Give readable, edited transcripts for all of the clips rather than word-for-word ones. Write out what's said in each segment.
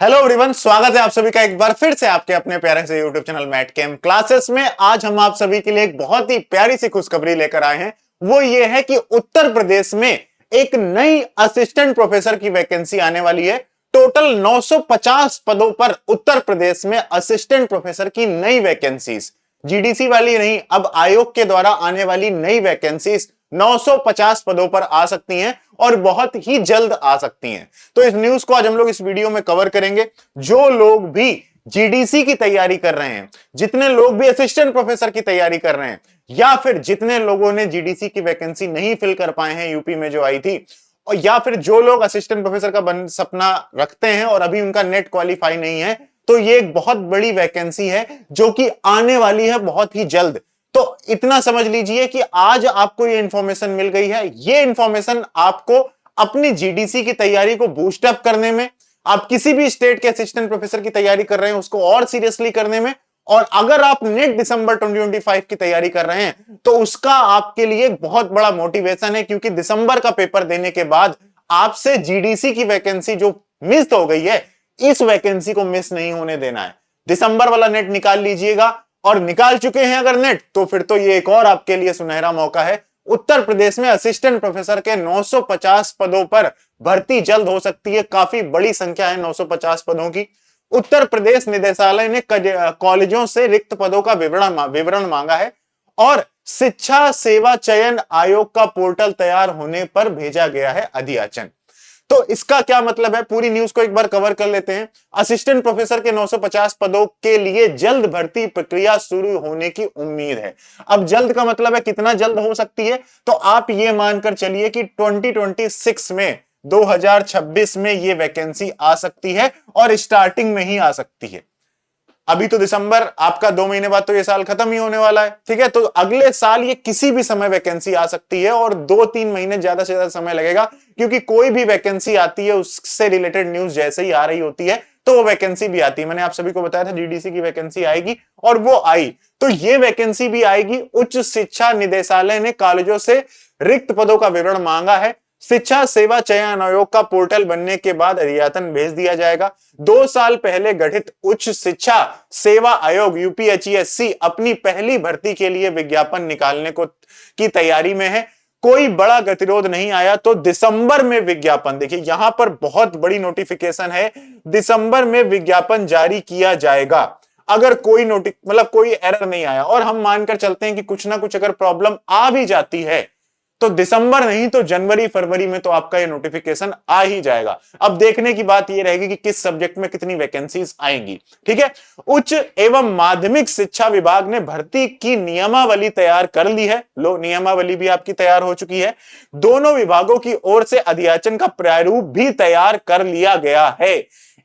Hello everyone, स्वागत है आप सभी का एक बार फिर से आपके अपने प्यारे से YouTube channel Mat Chem classes में। आज हम आप सभी के लिए एक बहुत ही प्यारी सी खुशखबरी लेकर आए हैं। वो ये है कि उत्तर प्रदेश में एक नई असिस्टेंट प्रोफेसर की वैकेंसी आने वाली है। टोटल 950 पदों पर उत्तर प्रदेश में असिस्टेंट प्रोफेसर की नई वैकेंसीज, जीडीसी वाली नहीं, अब आयोग के द्वारा आने वाली नई वैकेंसीज 950 पदों पर आ सकती हैं और बहुत ही जल्द आ सकती हैं। तो इस न्यूज को आज हम लोग इस वीडियो में कवर करेंगे। जो लोग भी जीडीसी की तैयारी कर रहे हैं, जितने लोग भी असिस्टेंट प्रोफेसर की तैयारी कर रहे हैं, या फिर जितने लोगों ने जीडीसी की वैकेंसी नहीं फिल कर पाए हैं यूपी में जो आई थी, और या फिर जो लोग असिस्टेंट प्रोफेसर का सपना रखते हैं और अभी उनका नेट क्वालिफाई नहीं है, तो ये एक बहुत बड़ी वैकेंसी है जो कि आने वाली है बहुत ही जल्द। तो इतना समझ लीजिए कि आज आपको ये इंफॉर्मेशन मिल गई है। ये इंफॉर्मेशन आपको अपनी जीडीसी की तैयारी को बूस्ट अप करने में, आप किसी भी स्टेट के असिस्टेंट प्रोफेसर की तैयारी कर रहे हैं उसको और सीरियसली करने में, और अगर आप नेट दिसंबर 2025 की तैयारी कर रहे हैं तो उसका आपके लिए बहुत बड़ा मोटिवेशन है, क्योंकि दिसंबर का पेपर देने के बाद आपसे जीडीसी की वैकेंसी जो मिस हो गई है, इस वैकेंसी को मिस नहीं होने देना है। दिसंबर वाला नेट निकाल लीजिएगा, और निकाल चुके हैं अगर नेट, तो फिर तो ये एक और आपके लिए सुनहरा मौका है। उत्तर प्रदेश में असिस्टेंट प्रोफेसर के 950 पदों पर भर्ती जल्द हो सकती है। काफी बड़ी संख्या है 950 पदों की। उत्तर प्रदेश निदेशालय ने कॉलेजों से रिक्त पदों का विवरण मांगा है और शिक्षा सेवा चयन आयोग का पोर्टल तैयार होने पर भेजा गया है अधियाचन। तो इसका क्या मतलब है, पूरी न्यूज को एक बार कवर कर लेते हैं। असिस्टेंट प्रोफेसर के 950 पदों के लिए जल्द भर्ती प्रक्रिया शुरू होने की उम्मीद है। अब जल्द का मतलब है कितना जल्द हो सकती है, तो आप ये मानकर चलिए कि 2026 में, 2026 में ये वैकेंसी आ सकती है और स्टार्टिंग में ही आ सकती है। अभी तो दिसंबर, आपका 2 महीने बाद तो ये साल खत्म ही होने वाला है, ठीक है। तो अगले साल ये किसी भी समय वैकेंसी आ सकती है और 2-3 महीने ज्यादा से ज्यादा समय लगेगा, क्योंकि कोई भी वैकेंसी आती है उससे रिलेटेड न्यूज जैसे ही आ रही होती है तो वो वैकेंसी भी आती है। मैंने आप सभी को बताया था जीडीसी की वैकेंसी आएगी और वो आई, तो ये वैकेंसी भी आएगी। उच्च शिक्षा निदेशालय ने कॉलेजों से रिक्त पदों का विवरण मांगा है। शिक्षा सेवा चयन आयोग का पोर्टल बनने के बाद अधियाचन भेज दिया जाएगा। 2 साल पहले गठित उच्च शिक्षा सेवा आयोग यूपीएचईएससी अपनी पहली भर्ती के लिए विज्ञापन निकालने की तैयारी में है। कोई बड़ा गतिरोध नहीं आया तो दिसंबर में विज्ञापन, देखिए यहां पर बहुत बड़ी नोटिफिकेशन है, दिसंबर में विज्ञापन जारी किया जाएगा। अगर कोई कोई एरर नहीं आया, और हम मानकर चलते हैं कि कुछ ना कुछ अगर प्रॉब्लम आ भी जाती है, तो दिसंबर नहीं तो जनवरी फरवरी में तो आपका ये नोटिफिकेशन आ ही जाएगा। अब देखने की बात ये रहेगी कि किस सब्जेक्ट में कितनी वैकेंसीज आएंगी, ठीक है। उच्च एवं माध्यमिक शिक्षा विभाग ने भर्ती की नियमावली तैयार कर ली है। लो, नियमावली भी आपकी तैयार हो चुकी है। दोनों विभागों की ओर से अधियाचन का प्रारूप भी तैयार कर लिया गया है।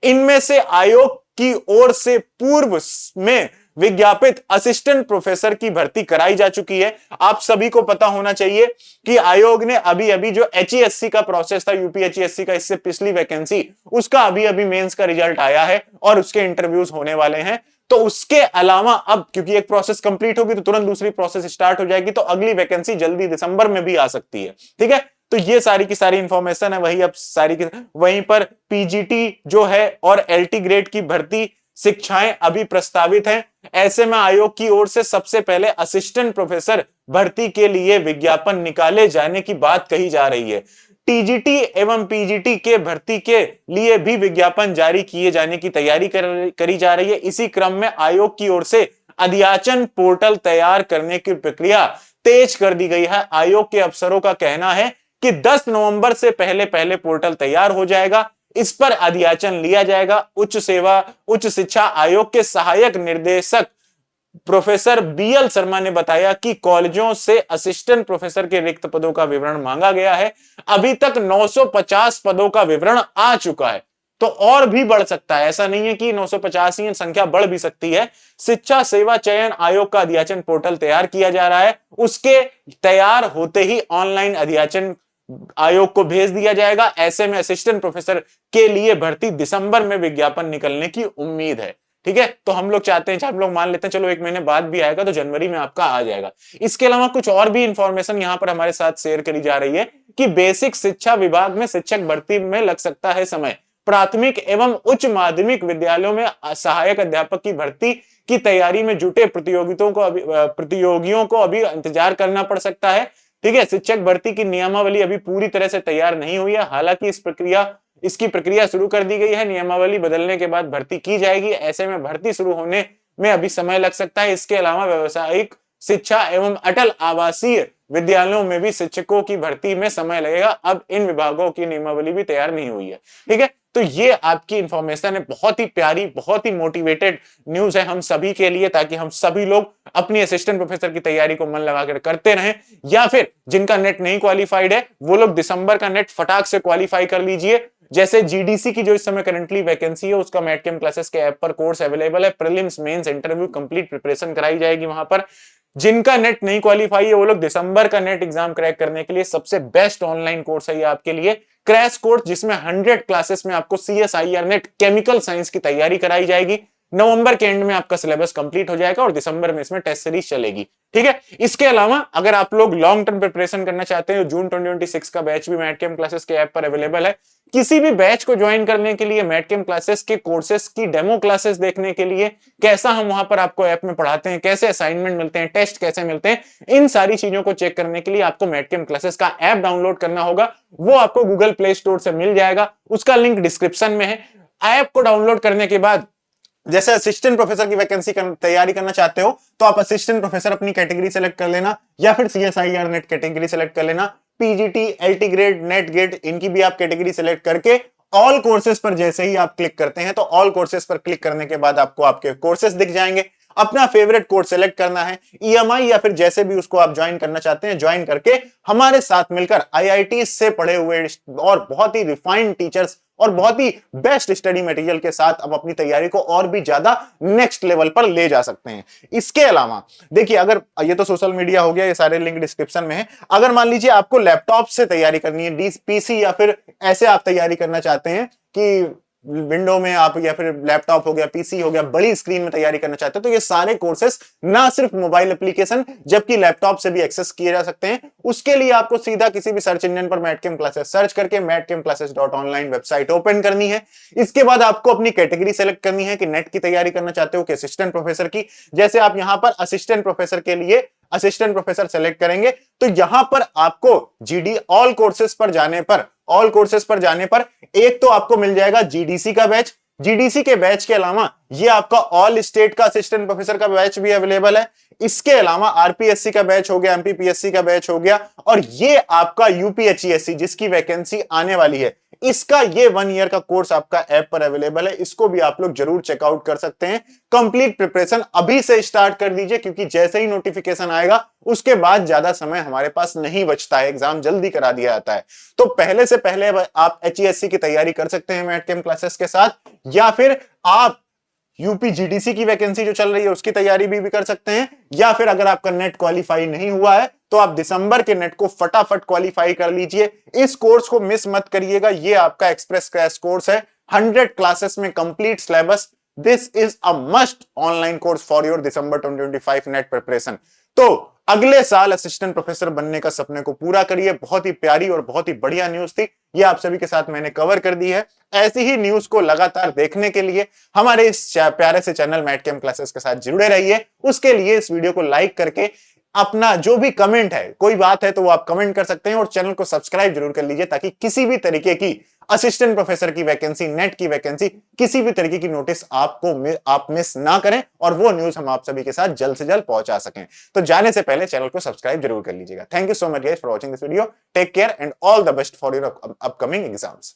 इनमें से आयोग की ओर से पूर्व में विज्ञापित असिस्टेंट प्रोफेसर की भर्ती कराई जा चुकी है। आप सभी को पता होना चाहिए कि आयोग ने अभी अभी जो एचईएससी का प्रोसेस था, यूपीएचईएससी का, इससे पिछली वैकेंसी, उसका अभी अभी मेंस का रिजल्ट आया है और उसके इंटरव्यूज होने वाले हैं। तो उसके अलावा अब क्योंकि एक प्रोसेस कंप्लीट होगी तो तुरंत दूसरी प्रोसेस स्टार्ट हो जाएगी, तो अगली वैकेंसी जल्दी दिसंबर में भी आ सकती है, ठीक है। तो ये सारी की सारी इंफॉर्मेशन है। वही अब सारी की वहीं पर पीजीटी जो है और एलटी ग्रेड की भर्ती शिक्षाएं अभी प्रस्तावित हैं। ऐसे में आयोग की ओर से सबसे पहले असिस्टेंट प्रोफेसर भर्ती के लिए विज्ञापन निकाले जाने की बात कही जा रही है। टीजीटी एवं पीजीटी के भर्ती के लिए भी विज्ञापन जारी किए जाने की तैयारी करी जा रही है। इसी क्रम में आयोग की ओर से अधियाचन पोर्टल तैयार करने की प्रक्रिया तेज कर दी गई है। आयोग के अफसरों का कहना है कि 10 नवंबर से पहले पहले पोर्टल तैयार हो जाएगा, इस पर अधियाचन लिया जाएगा। उच्च शिक्षा आयोग के सहायक निर्देशक प्रोफेसर बीएल शर्मा ने बताया कि कॉलेजों से असिस्टेंट प्रोफेसर के रिक्त पदों का विवरण मांगा गया है। अभी तक 950 पदों का विवरण आ चुका है, तो और भी बढ़ सकता है। ऐसा नहीं है कि 950 ही, संख्या बढ़ भी सकती है। शिक्षा सेवा चयन आयोग का अधियाचन पोर्टल तैयार किया जा रहा है। उसके तैयार होते ही ऑनलाइन अधियाचन आयोग को भेज दिया जाएगा। ऐसे में असिस्टेंट प्रोफेसर के लिए भर्ती दिसंबर में विज्ञापन निकलने की उम्मीद है, ठीक है। तो हम लोग चाहते हैं, हम लोग मान लेते हैं चलो 1 महीने बाद भी आएगा तो जनवरी में आपका आ जाएगा। इसके अलावा कुछ और भी इंफॉर्मेशन यहां पर हमारे साथ शेयर करी जा रही है कि बेसिक शिक्षा विभाग में शिक्षक भर्ती में लग सकता है समय। प्राथमिक एवं उच्च माध्यमिक विद्यालयों में सहायक अध्यापक की भर्ती की तैयारी में जुटे प्रतियोगियों को अभी इंतजार करना पड़ सकता है। ठीक है, शिक्षक भर्ती की नियमावली अभी पूरी तरह से तैयार नहीं हुई है, हालांकि इसकी प्रक्रिया शुरू कर दी गई है। नियमावली बदलने के बाद भर्ती की जाएगी, ऐसे में भर्ती शुरू होने में अभी समय लग सकता है। इसके अलावा व्यावसायिक शिक्षा एवं अटल आवासीय विद्यालयों में भी शिक्षकों की भर्ती में समय लगेगा। अब इन विभागों की नियमावली भी तैयार नहीं हुई है। ठीक है, तो ये आपकी इंफॉर्मेशन है, बहुत ही प्यारी, बहुत ही मोटिवेटेड न्यूज है हम सभी के लिए, ताकि हम सभी लोग अपनी असिस्टेंट प्रोफेसर की तैयारी को मन लगाकर करते रहें। या फिर जिनका नेट नहीं क्वालिफाइड है वो लोग दिसंबर का नेट फटाक से क्वालिफाई कर लीजिए। जैसे जीडीसी की जो इस समय करंटली वैकेंसी है उसका मैटकेम क्लासेस के ऐप पर कोर्स अवेलेबल है। Prelims, mains, interview complete preparation कराई जाएगी वहां पर। जिनका नेट नहीं क्वालिफाई है वो लोग दिसंबर का नेट एग्जाम क्रैक करने के लिए सबसे बेस्ट ऑनलाइन कोर्स है ये आपके लिए, क्रैश कोर्स, जिसमें 100 क्लासेस में आपको CSIR नेट केमिकल साइंस की तैयारी कराई जाएगी। नवंबर के एंड में आपका सिलेबस कंप्लीट हो जाएगा और दिसंबर में इसमें टेस्ट सीरीज चलेगी। ठीक है, इसके अलावा अगर आप लोग लॉन्ग टर्म प्रिपरेशन करना चाहते हैं, जून 2026 का बैच भी मैटकेम क्लासेस के ऐप पर अवेलेबल है। किसी भी बैच को ज्वाइन करने के लिए, मैटकेम क्लासेस के कोर्सेस की डेमो क्लासेस देखने के लिए, कैसा हम वहां पर आपको ऐप में पढ़ाते हैं, कैसे असाइनमेंट मिलते हैं, टेस्ट कैसे मिलते हैं, इन सारी चीजों को चेक करने के लिए आपको मैटकेम क्लासेस का ऐप डाउनलोड करना होगा। वो आपको गूगल प्ले स्टोर से मिल जाएगा, उसका लिंक डिस्क्रिप्शन में है। ऐप को डाउनलोड करने के बाद जैसे असिस्टेंट प्रोफेसर की वैकेंसी तैयारी करना चाहते हो तो आप असिस्टेंट प्रोफेसर अपनी कैटेगरी सेलेक्ट कर लेना, या फिर CSIR नेट कैटेगरी सेलेक्ट कर लेना। PGT, LT grade, NET GATE, इनकी भी आप कैटेगरी सेलेक्ट करके ऑल कोर्सेज पर जैसे ही आप क्लिक करते हैं तो ऑल कोर्सेज पर क्लिक करने के बाद आपको आपके कोर्सेज दिख जाएंगे। अपना फेवरेट कोर्स सेलेक्ट करना है, EMI या फिर जैसे भी उसको आप ज्वाइन करना चाहते हैं, ज्वाइन करके हमारे साथ मिलकर IIT से पढ़े हुए और बहुत ही रिफाइंड टीचर्स और बहुत ही बेस्ट स्टडी मटेरियल के साथ अब अपनी तैयारी को और भी ज्यादा नेक्स्ट लेवल पर ले जा सकते हैं। इसके अलावा देखिए, अगर ये तो सोशल मीडिया हो गया, ये सारे लिंक डिस्क्रिप्शन में है। अगर मान लीजिए आपको लैपटॉप से तैयारी करनी है, PC, या फिर ऐसे आप तैयारी करना चाहते हैं कि विंडो में आप, या फिर लैपटॉप हो गया, PC हो गया, बड़ी स्क्रीन में तैयारी करना चाहते हो, तो ये सारे कोर्सेस ना सिर्फ मोबाइल एप्लीकेशन जबकि लैपटॉप से भी एक्सेस किए जा सकते हैं। उसके लिए आपको सीधा किसी भी सर्च इंजन पर मैटकेम क्लासेस सर्च करके matcamclasses.online वेबसाइट ओपन करनी है। इसके बाद आपको अपनी कैटेगरी सेलेक्ट करनी है कि नेट की तैयारी करना चाहते हो कि असिस्टेंट प्रोफेसर की। जैसे आप यहां पर असिस्टेंट प्रोफेसर के लिए असिस्टेंट प्रोफेसर सेलेक्ट करेंगे तो यहां पर आपको GD ऑल कोर्सेज पर जाने पर एक तो आपको मिल जाएगा GDC का बैच। GDC के बैच के अलावा ये आपका ऑल स्टेट का असिस्टेंट प्रोफेसर का बैच भी अवेलेबल है। इसके अलावा RPSC का बैच हो गया, MPPSC का बैच हो गया, और ये आपका UPHESC जिसकी वैकेंसी आने वाली है, इसका ये 1 ईयर का कोर्स आपका ऐप पर अवेलेबल है। इसको भी आप लोग जरूर चेकआउट कर सकते हैं। कंप्लीट प्रिपरेशन अभी से स्टार्ट कर दीजिए, क्योंकि जैसे ही नोटिफिकेशन आएगा उसके बाद ज्यादा समय हमारे पास नहीं बचता है, एग्जाम जल्दी करा दिया जाता है। तो पहले से पहले आप HESC की तैयारी कर सकते हैं मैटकेम क्लासेस के साथ, या फिर आप UPGDC की वैकेंसी जो चल रही है उसकी तैयारी भी कर सकते हैं, या फिर अगर आपका नेट क्वालिफाई नहीं हुआ है तो आप दिसंबर के नेट को फटाफट क्वालिफाई कर लीजिए। इस कोर्स को मिस मत करिएगा, ये आपका एक्सप्रेस क्रैश कोर्स है, 100 क्लासेस में complete syllabus. This is a must online course for your December 2025 net preparation. तो अगले साल असिस्टेंट प्रोफेसर बनने का सपने को पूरा करिए। बहुत ही प्यारी और बहुत ही बढ़िया न्यूज थी, ये आप सभी के साथ मैंने कवर कर दी है। ऐसी ही न्यूज को लगातार देखने के लिए हमारे इस प्यारे से चैनल मैटकेम क्लासेस के साथ जुड़े रहिए। उसके लिए इस वीडियो को लाइक करके अपना जो भी कमेंट है, कोई बात है तो वो आप कमेंट कर सकते हैं, और चैनल को सब्सक्राइब जरूर कर लीजिए ताकि किसी भी तरीके की असिस्टेंट प्रोफेसर की वैकेंसी, नेट की वैकेंसी, किसी भी तरीके की नोटिस आप मिस ना करें और वो न्यूज हम आप सभी के साथ जल्द से जल्द पहुंचा सकें। तो जाने से पहले चैनल को सब्सक्राइब जरूर कर लीजिएगा। Thank you so much guys for watching this video. Take care and all the best for your upcoming exams.